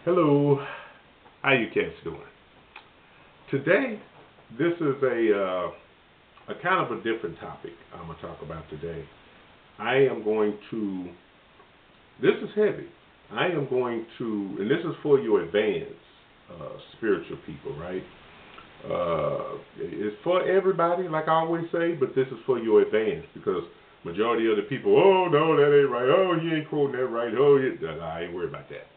Hello, how you cats doing? Today, this is a kind of a different topic I'm gonna talk about today. I am going to. This is heavy. I am going to, and this is for your advanced spiritual people, right? It's for everybody, like I always say, but this is for your advanced because majority of the people, oh no, that ain't right. Oh, you ain't quoting that right. Oh, I ain't worried about that.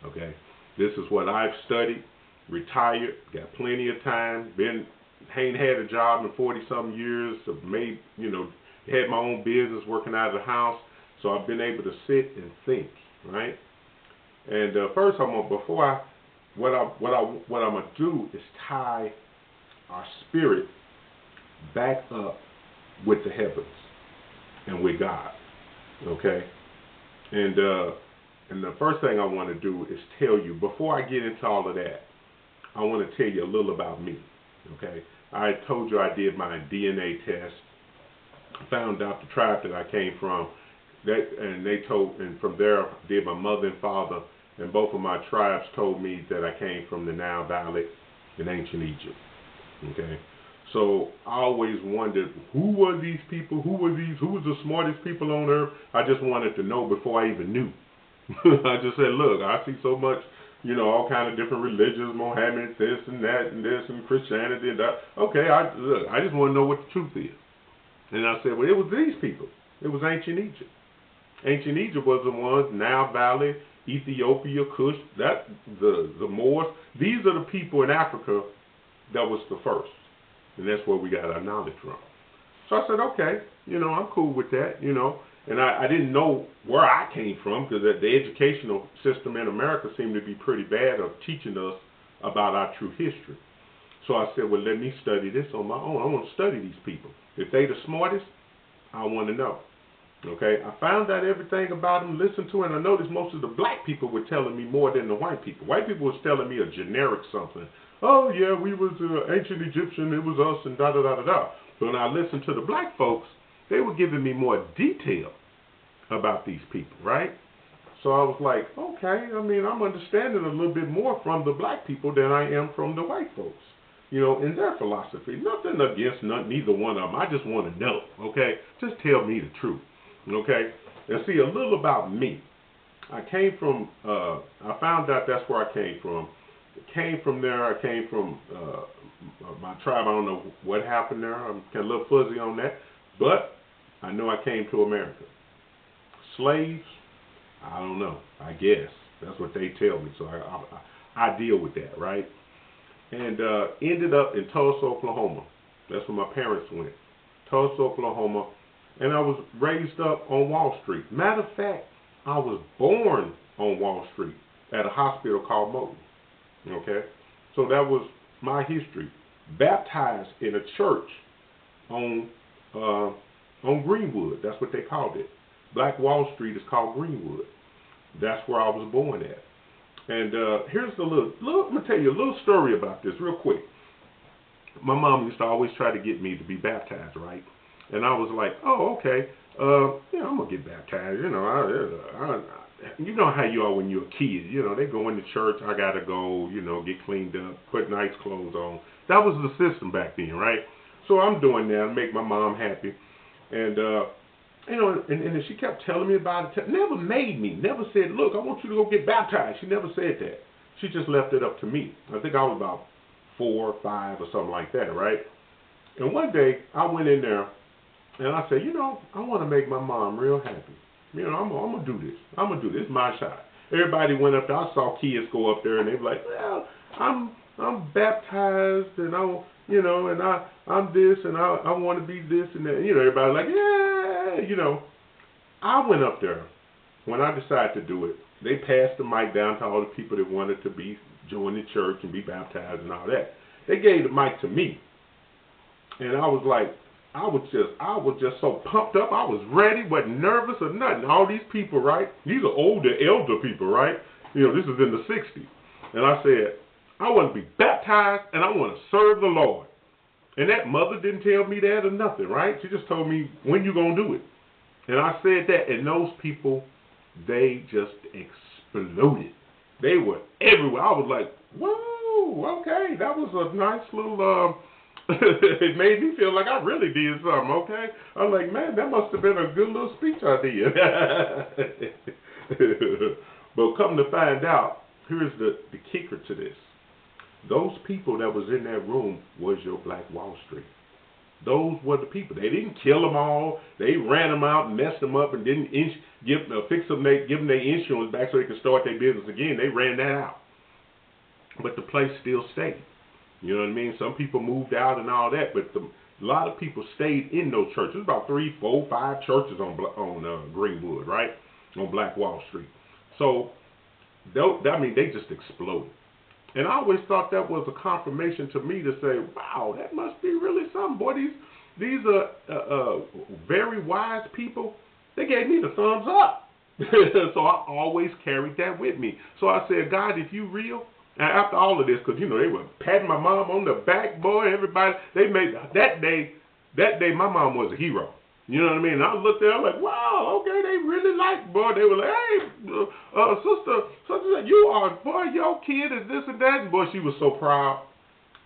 Okay, this is what I've studied, retired, got plenty of time, ain't had a job in 40 some years, have made, had my own business working out of the house, so I've been able to sit and think, right? And first, what I'm gonna do is tie our spirit back up with the heavens and with God, okay? And and the first thing I want to do is tell you, before I get into all of that, I want to tell you a little about me. Okay, I told you I did my DNA test, found out the tribe that I came from. And from there did my mother and father, and both of my tribes told me that I came from the Nile Valley in ancient Egypt. Okay, so I always wondered who were these people, who was the smartest people on earth. I just wanted to know before I even knew. I just said, look, I see so much, all kind of different religions, Mohammed, this and that, and this, and Christianity, and that. Okay, I just want to know what the truth is. And I said, well, it was these people. It was ancient Egypt. Ancient Egypt was the ones, Nile Valley, Ethiopia, Kush, the Moors. These are the people in Africa that was the first. And that's where we got our knowledge from. So I said, okay, I'm cool with that, And I didn't know where I came from because the educational system in America seemed to be pretty bad of teaching us about our true history. So I said, well, let me study this on my own. I want to study these people. If they the smartest, I want to know. Okay, I found out everything about them, listened to it, and I noticed most of the black people were telling me more than the white people. White people was telling me a generic something. Oh, yeah, we was ancient Egyptian, it was us, and da-da-da-da-da. But when I listened to the black folks, they were giving me more detail about these people, right? So I was like, okay, I'm understanding a little bit more from the black people than I am from the white folks, in their philosophy. Nothing against neither one of them. I just want to know, okay? Just tell me the truth, okay? And see, a little about me. I found out that's where I came from. I came from my tribe. I don't know what happened there. I'm kind of a little fuzzy on that. But I know I came to America. Slaves, I don't know. I guess that's what they tell me. So I deal with that, right? And ended up in Tulsa, Oklahoma. That's where my parents went. Tulsa, Oklahoma. And I was raised up on Wall Street. Matter of fact, I was born on Wall Street at a hospital called Moat. Okay? So that was my history. Baptized in a church on Greenwood. That's what they called it. Black Wall Street is called Greenwood. That's where I was born at. And here's the I'm going to tell you a little story about this real quick. My mom used to always try to get me to be baptized, right? And I was like, oh, okay. I'm going to get baptized. You know how you are when you're a kid. They go into church. I got to go, get cleaned up, put nice clothes on. That was the system back then, right? So I'm doing that to make my mom happy. And and she kept telling me about it. Never made me. Never said, look, I want you to go get baptized. She never said that. She just left it up to me. I think I was about 4 or 5 or something like that, right? And one day I went in there and I said, I want to make my mom real happy. I'm going to do this. I'm going to do this. It's my shot. Everybody went up there. I saw kids go up there and they were like, well, I'm baptized and I'm this and I want to be this and that. Everybody like, yeah. I went up there when I decided to do it. They passed the mic down to all the people that wanted to join the church and be baptized and all that. They gave the mic to me, and I was like, I was just so pumped up. I was ready, wasn't nervous or nothing. All these people, right? These are elder people, right? This is in the '60s, and I said, I want to be baptized and I want to serve the Lord. And that mother didn't tell me that or nothing, right? She just told me, when you going to do it? And I said that, and those people, they just exploded. They were everywhere. I was like, whoa, okay, that was a nice little, it made me feel like I really did something, okay? I'm like, man, that must have been a good little speech I did. But come to find out, here's the kicker to this. Those people that was in that room was your Black Wall Street. Those were the people. They didn't kill them all. They ran them out and messed them up and didn't give them their insurance back so they could start their business again. They ran that out. But the place still stayed. You know what I mean? Some people moved out and all that, but a lot of people stayed in those churches. There's about 3, 4, 5 churches on Greenwood, right? On Black Wall Street. So, they just exploded. And I always thought that was a confirmation to me to say, wow, that must be really something. Boy, these are very wise people. They gave me the thumbs up. So I always carried that with me. So I said, God, if you real, and after all of this, because, they were patting my mom on the back, boy, everybody, they made, that day, my mom was a hero. You know what I mean? And I looked there, I'm like, wow, okay, they really like, boy, they were like, hey, sister, you are, boy, your kid is this and that. And boy, she was so proud.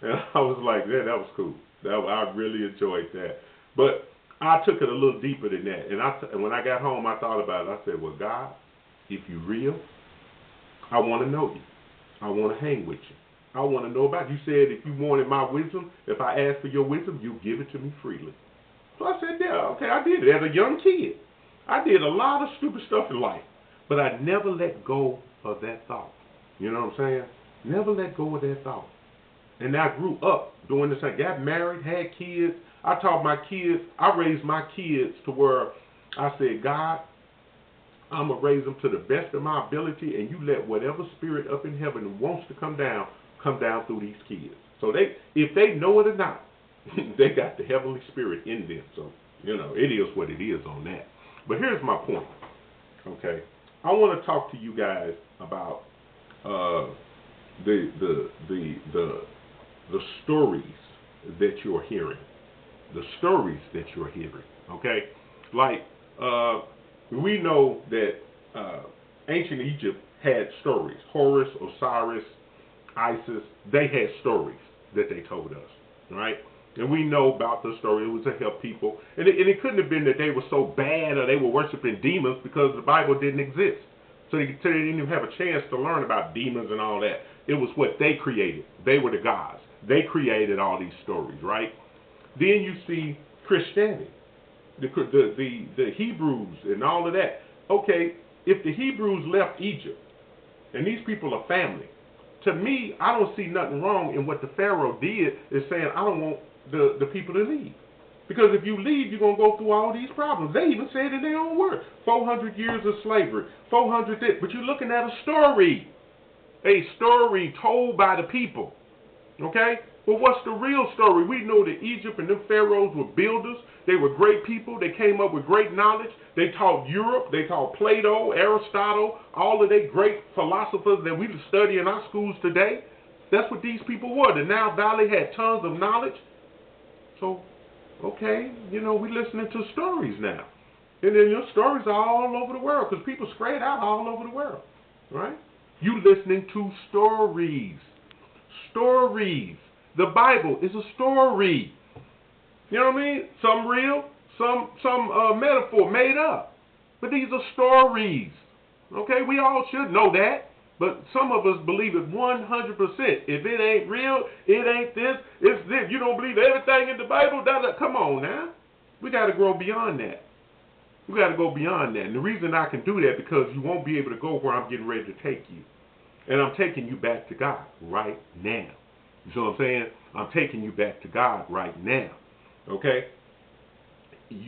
And I was like, yeah, that was cool. I really enjoyed that. But I took it a little deeper than that. And when I got home, I thought about it. I said, well, God, if you real, I want to know you. I want to hang with you. I want to know about you. You said if you wanted my wisdom, if I asked for your wisdom, you give it to me freely. So I said, yeah, okay, I did it. As a young kid, I did a lot of stupid stuff in life, but I never let go of that thought. You know what I'm saying? Never let go of that thought. And I grew up doing the same. Got married, had kids. I taught my kids, I raised my kids to where I said, God, I'm going to raise them to the best of my ability, and you let whatever spirit up in heaven wants to come down through these kids. So if they know it or not, they got the heavenly spirit in them. So, it is what it is on that. But here's my point, okay? I want to talk to you guys about the stories that you're hearing. The stories that you're hearing, okay? Like, we know that ancient Egypt had stories. Horus, Osiris, Isis, they had stories that they told us, right? And we know about the story. It was to help people. And it couldn't have been that they were so bad or they were worshiping demons, because the Bible didn't exist. So they didn't even have a chance to learn about demons and all that. It was what they created. They were the gods. They created all these stories, right? Then you see Christianity, the Hebrews and all of that. Okay, if the Hebrews left Egypt, and these people are family, to me, I don't see nothing wrong in what the Pharaoh did, is saying, I don't want the people to leave. Because if you leave, you're going to go through all these problems. They even said in their own words, 400 years of slavery, 400 this. But you're looking at a story told by the people. Okay? Well, what's the real story? We know that Egypt and the pharaohs were builders. They were great people. They came up with great knowledge. They taught Europe. They taught Plato, Aristotle, all of their great philosophers that we study in our schools today. That's what these people were. The Nile Valley had tons of knowledge. So, okay, we're listening to stories now. And then your stories are all over the world, because people spread out all over the world, right? You listening to stories. Stories. The Bible is a story. You know what I mean? Some real, some metaphor made up. But these are stories. Okay, we all should know that. But some of us believe it 100%. If it ain't real, it ain't this, it's this. You don't believe everything in the Bible? Come on now. We got to grow beyond that. We got to go beyond that. And the reason I can do that, because you won't be able to go where I'm getting ready to take you. And I'm taking you back to God right now. You see what I'm saying? I'm taking you back to God right now. Okay?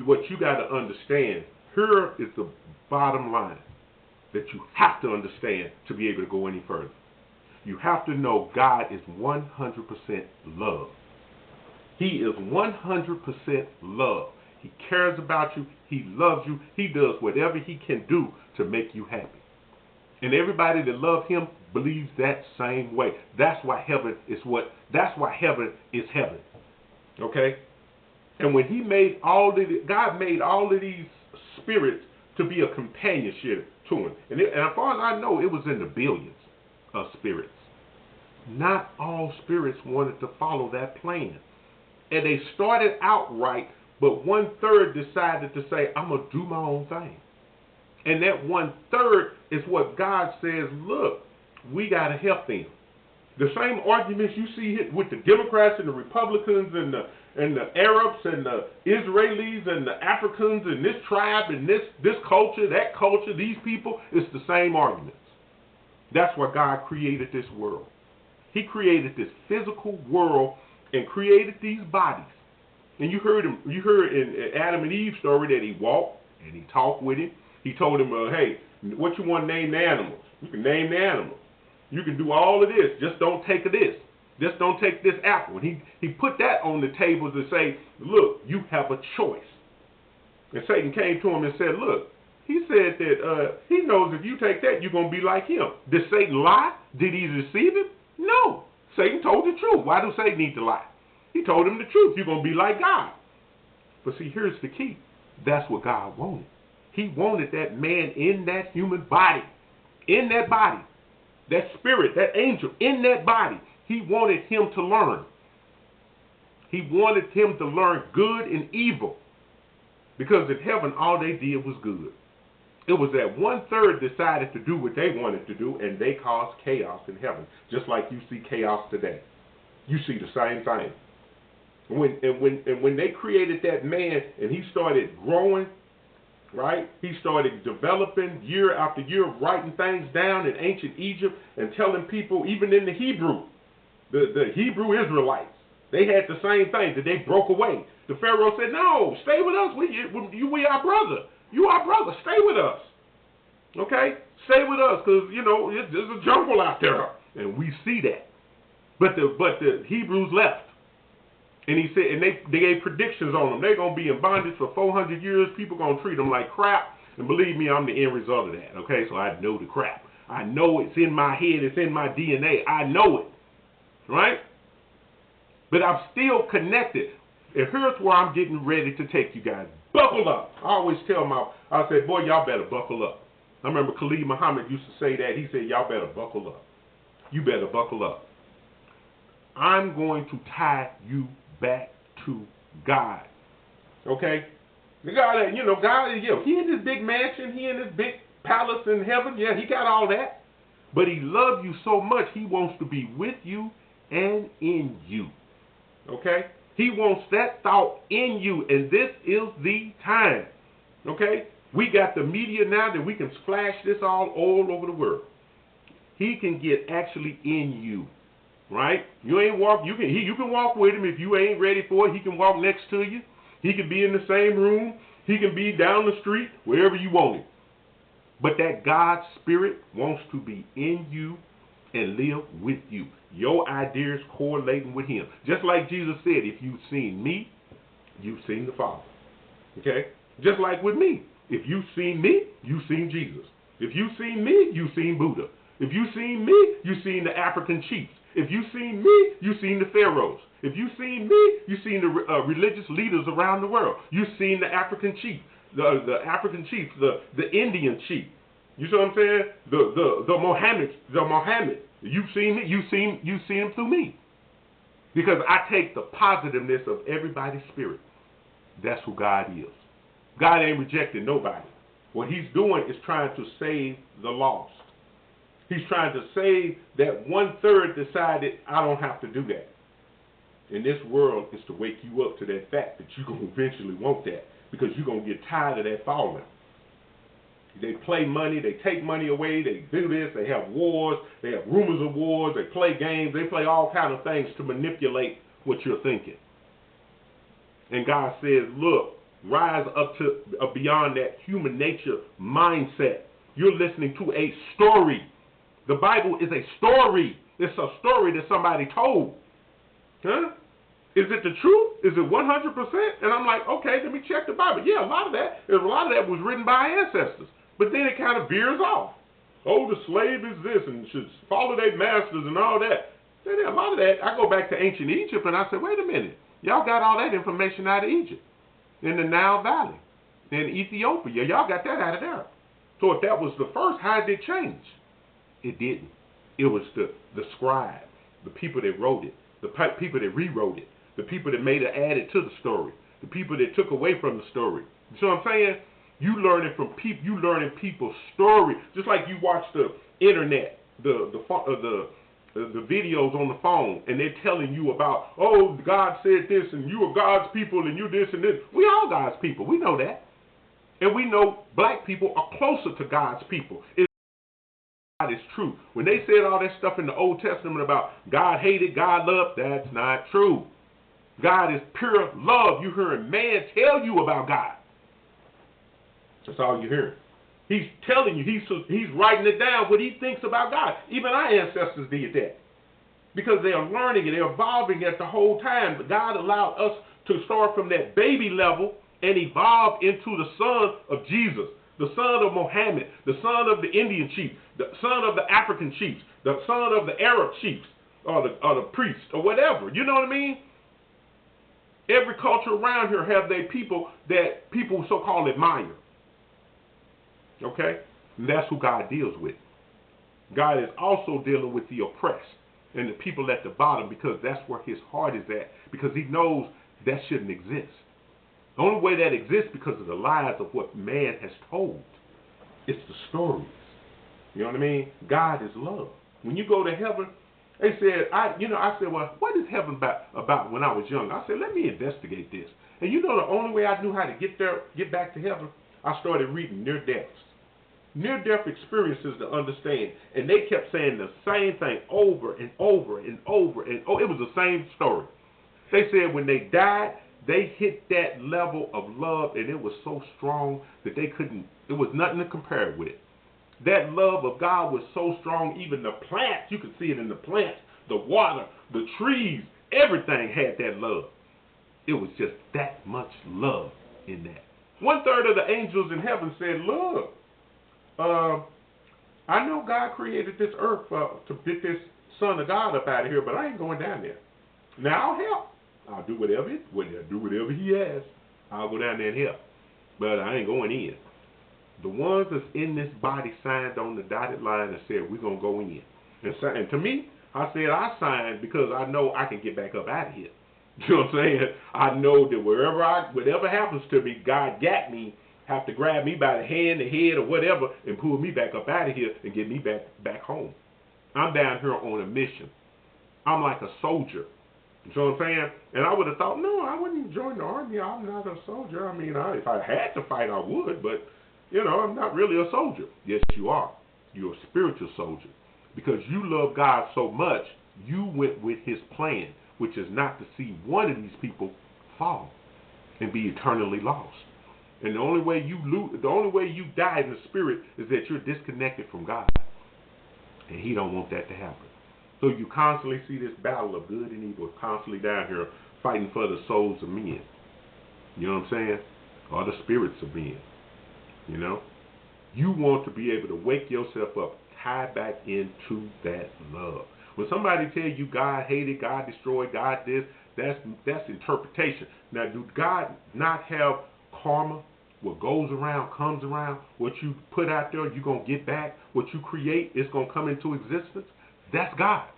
What you got to understand, here is the bottom line that you have to understand to be able to go any further. You have to know God is 100% love. He is 100% love. He cares about you. He loves you. He does whatever he can do to make you happy. And everybody that loves him believes that same way. That's why heaven is heaven. Okay? And when God made all of these spirits to be a companionship to him. And as far as I know, it was in the billions. of spirits. Not all spirits wanted to follow that plan. And they started out right, but 1/3 decided to say, I'm going to do my own thing. And that 1/3 is what God says, look, we got to help them. The same arguments you see with the Democrats and the Republicans and the Arabs and the Israelis and the Africans and this tribe and this culture, that culture, these people, it's the same arguments. That's why God created this world. He created this physical world and created these bodies. And you heard in Adam and Eve's story that he walked and he talked with him. He told him, hey, what you want to name the animals? You can name the animals. You can do all of this. Just don't take this. Just don't take this apple. And he put that on the table to say, look, you have a choice. And Satan came to him and said, look, he said that he knows if you take that, you're going to be like him. Did Satan lie? Did he deceive him? No. Satan told the truth. Why does Satan need to lie? He told him the truth. You're going to be like God. But see, here's the key. That's what God wanted. He wanted that man in that human body, in that body, that spirit, that angel in that body. He wanted him to learn. He wanted him to learn good and evil. Because in heaven, all they did was good. It was that 1/3 decided to do what they wanted to do, and they caused chaos in heaven, just like you see chaos today. You see the same thing. When they created that man and he started growing, right? He started developing year after year, writing things down in ancient Egypt and telling people, even in the Hebrew, the Hebrew Israelites, they had the same thing, that they broke away. The Pharaoh said, no, stay with us. We our brother. You our brother. Stay with us. Okay? Stay with us because, there's a jungle out there. And we see that. But the Hebrews left. And he said, and they gave predictions on them. They're going to be in bondage for 400 years. People are going to treat them like crap. And believe me, I'm the end result of that. Okay? So I know the crap. I know it's in my head. It's in my DNA. I know it. Right? But I'm still connected. And here's where I'm getting ready to take you guys. Buckle up. I always tell I said, boy, y'all better buckle up. I remember Khalid Muhammad used to say that. He said, y'all better buckle up. You better buckle up. I'm going to tie you back to God. Okay? The God, God, he in this big mansion, he in this big palace in heaven. Yeah, he got all that. But he loves you so much, he wants to be with you and in you. Okay? He wants that thought in you, and this is the time. Okay? We got the media now that we can splash this all over the world. He can get actually in you. Right? You ain't walk. You can walk with him if you ain't ready for it. He can walk next to you. He can be in the same room. He can be down the street, wherever you want him. But that God spirit wants to be in you and live with you. Your ideas correlating with him. Just like Jesus said, if you've seen me, you've seen the Father. Okay? Just like with me. If you've seen me, you've seen Jesus. If you've seen me, you've seen Buddha. If you've seen me, you've seen the African chiefs. If you've seen me, you've seen the pharaohs. If you've seen me, you've seen the religious leaders around the world. You've seen the African chief, the African chief, the Indian chief. You see what I'm saying? The Mohammed. You've seen me. You've seen him through me. Because I take the positiveness of everybody's spirit. That's who God is. God ain't rejecting nobody. What he's doing is trying to save the lost. He's trying to save that 1/3 decided, I don't have to do that. And this world is to wake you up to that fact that you're going to eventually want that, because you're going to get tired of that falling. They play money, they take money away, they do this, they have wars, they have rumors of wars, they play games, they play all kinds of things to manipulate what you're thinking. And God says, look, rise up to beyond that human nature mindset. You're listening to a story. The Bible is a story. It's a story that somebody told. Huh? Is it the truth? Is it 100%? And I'm like, okay, let me check the Bible. Yeah, a lot of that was written by ancestors. But then it kind of veers off. Oh, the slave is this and should follow their masters and all that. Then a lot of that, I go back to ancient Egypt and I say, wait a minute. Y'all got all that information out of Egypt, in the Nile Valley, in Ethiopia. Y'all got that out of there. So if that was the first, how did it change? It didn't. It was the scribe, the people that wrote it, the people that rewrote it, the people that made it added to the story, the people that took away from the story. You see what I'm saying? You learning from people. You learning people's story, just like you watch the internet, the videos on the phone, and they're telling you about, oh, God said this, and you are God's people, and you this and this. We all God's people. We know that, and we know black people are closer to God's people. God is true. When they said all that stuff in the Old Testament about God hated, God loved, that's not true. God is pure love. You hearing man tell you about God. That's all you're hearing. He's telling you, he's writing it down, what he thinks about God. Even our ancestors did that. Because they are learning and they're evolving it the whole time. But God allowed us to start from that baby level and evolve into the son of Jesus, the son of Muhammad, the son of the Indian chief, the son of the African chiefs, the son of the Arab chiefs, or the priests, or whatever. You know what I mean? Every culture around here have their people that people so-called admire. Okay? And that's who God deals with. God is also dealing with the oppressed and the people at the bottom, because that's where his heart is at, because he knows that shouldn't exist. The only way that exists because of the lies of what man has told. It's the stories. You know what I mean? God is love. When you go to heaven, they said, I said, well, what is heaven about when I was young? I said, let me investigate this. And you know the only way I knew how to get back to heaven, I started reading near-deaths. Near-death experiences to understand. And they kept saying the same thing over and over and over and over. It was the same story. They said when they died, they hit that level of love, and it was so strong that they couldn't, it was nothing to compare it with. That love of God was so strong, even the plants, you could see it in the plants, the water, the trees, everything had that love. It was just that much love in that. 1/3 of the angels in heaven said, look, I know God created this earth to get this son of God up out of here, but I ain't going down there. Now I'll help. I'll do whatever he asks. I'll go down there and help. But I ain't going in. The ones that's in this body signed on the dotted line and said, we're going to go in. And to me, I said I signed because I know I can get back up out of here. You know what I'm saying? I know that whatever happens to me, God got me, have to grab me by the hand, the head, or whatever, and pull me back up out of here and get me back home. I'm down here on a mission. I'm like a soldier. You know what I'm saying? And I would have thought, no, I wouldn't join the army. I'm not a soldier. I mean, if I had to fight, I would, but, I'm not really a soldier. Yes, you are. You're a spiritual soldier. Because you love God so much, you went with his plan, which is not to see one of these people fall and be eternally lost. And the only way you die in the spirit is that you're disconnected from God. And he don't want that to happen. So you constantly see this battle of good and evil constantly down here fighting for the souls of men. You know what I'm saying? Or the spirits of men. You want to be able to wake yourself up, tie back into that love. When somebody tell you God hated, God destroyed, God this, that's interpretation. Now, do God not have karma? What goes around comes around. What you put out there, you're going to get back. What you create is going to come into existence. That's God.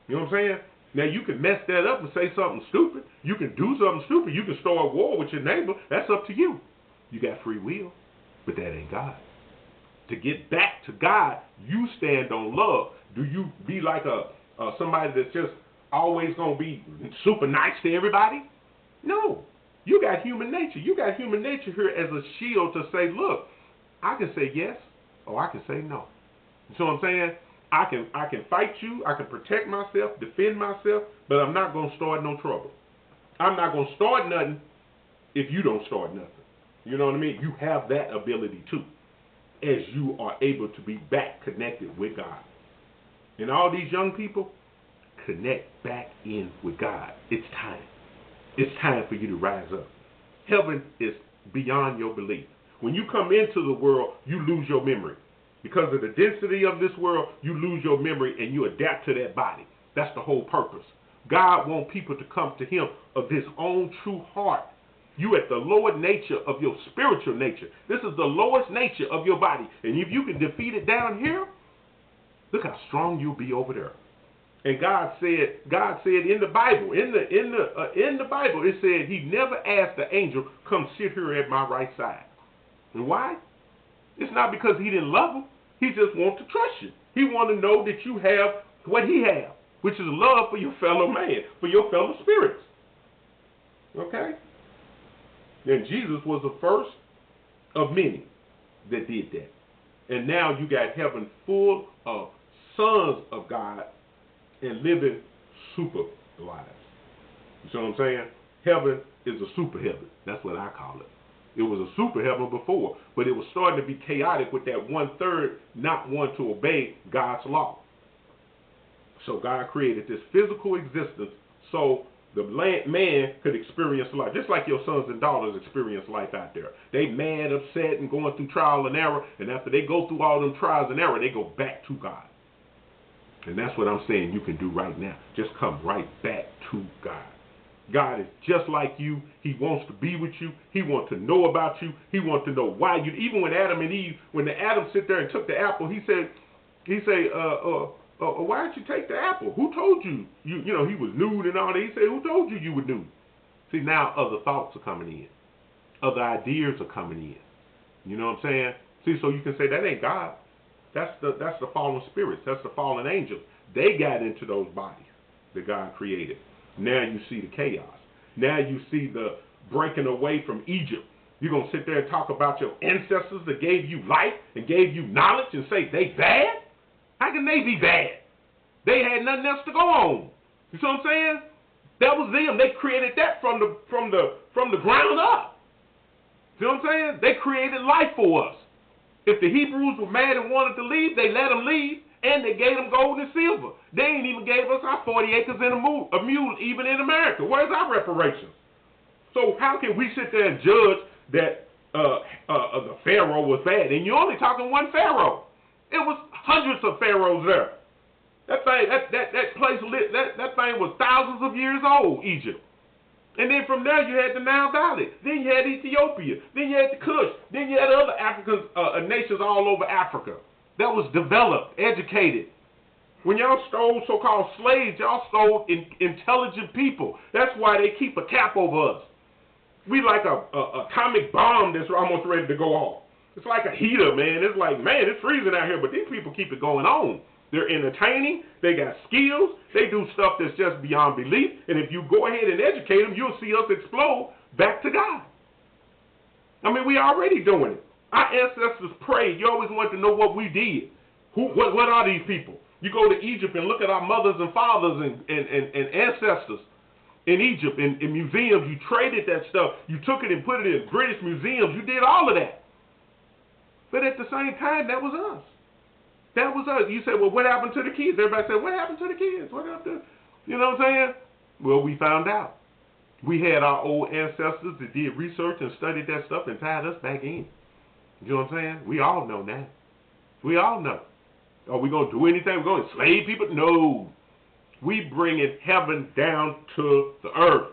You know what I'm saying? Now, you can mess that up and say something stupid. You can do something stupid. You can start a war with your neighbor. That's up to you. You got free will, but that ain't God. To get back to God, you stand on love. Do you be like somebody that's just always going to be super nice to everybody? No. You got human nature. You got human nature here as a shield to say, look, I can say yes or I can say no. You know what I'm saying? I can fight you. I can protect myself, defend myself, but I'm not going to start no trouble. I'm not going to start nothing if you don't start nothing. You know what I mean? You have that ability too, as you are able to be back connected with God. And all these young people, connect back in with God. It's time. It's time for you to rise up. Heaven is beyond your belief. When you come into the world, you lose your memory. Because of the density of this world, you lose your memory and you adapt to that body. That's the whole purpose. God wants people to come to him of his own true heart. You at the lower nature of your spiritual nature. This is the lowest nature of your body. And if you can defeat it down here, Look how strong you'll be over there. And God said in the Bible, in the Bible, it said He never asked the angel, come sit here at my right side. And why? It's not because He didn't love him. He just wants to trust you. He wants to know that you have what He has, which is love for your fellow man, for your fellow spirits. Okay? And Jesus was the first of many that did that. And now you got heaven full of sons of God and living super lives. You see what I'm saying? Heaven is a super heaven. That's what I call it. It was a super heaven before, but it was starting to be chaotic with that 1/3 not wanting to obey God's law. So God created this physical existence so the man could experience life, just like your sons and daughters experience life out there. They mad, upset, and going through trial and error, and after they go through all them trials and error, they go back to God. And that's what I'm saying you can do right now. Just come right back to God. God is just like you. He wants to be with you. He wants to know about you. He wants to know why you. Even when Adam and Eve, when the Adam sit there and took the apple, he said, why did you take the apple? Who told you? You know, he was nude and all that. He said, who told you you were nude? See, now other thoughts are coming in. Other ideas are coming in. You know what I'm saying? See, so you can say that ain't God. That's the fallen spirits. That's the fallen angels. They got into those bodies that God created. Now you see the chaos. Now you see the breaking away from Egypt. You're going to sit there and talk about your ancestors that gave you life and gave you knowledge and say they bad? How can they be bad? They had nothing else to go on. You see what I'm saying? That was them. They created that from the ground up. You know what I'm saying? They created life for us. If the Hebrews were mad and wanted to leave, they let them leave, and they gave them gold and silver. They ain't even gave us our 40 acres and a mule, even in America. Where's our reparations? So how can we sit there and judge that the Pharaoh was bad? And you're only talking one Pharaoh. It was hundreds of pharaohs there. That thing was thousands of years old, Egypt. And then from there you had the Nile Valley. Then you had Ethiopia. Then you had the Kush. Then you had other African nations all over Africa that was developed, educated. When y'all stole so-called slaves, y'all stole intelligent people. That's why they keep a cap over us. We like a atomic bomb that's almost ready to go off. It's like a heater, man. It's like, man, it's freezing out here, but these people keep it going on. They're entertaining. They got skills. They do stuff that's just beyond belief. And if you go ahead and educate them, you'll see us explode back to God. I mean, we already doing it. Our ancestors prayed. You always want to know what we did. What are these people? You go to Egypt and look at our mothers and fathers and ancestors in Egypt, in museums. You traded that stuff. You took it and put it in British museums. You did all of that. But at the same time, that was us. That was us. You say, well, what happened to the kids? Everybody said, what happened to the kids? What happened to, you know what I'm saying? Well, we found out. We had our old ancestors that did research and studied that stuff and tied us back in. You know what I'm saying? We all know now. We all know. Are we going to do anything? We're going to enslave people? No. We bringing heaven down to the earth.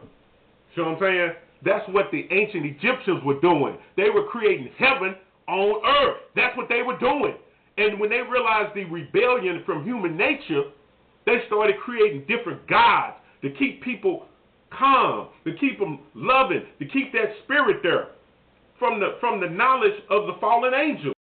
You know what I'm saying? That's what the ancient Egyptians were doing. They were creating heaven on earth. That's what they were doing. And when they realized the rebellion from human nature, they started creating different gods to keep people calm, to keep them loving, to keep that spirit there from the knowledge of the fallen angels.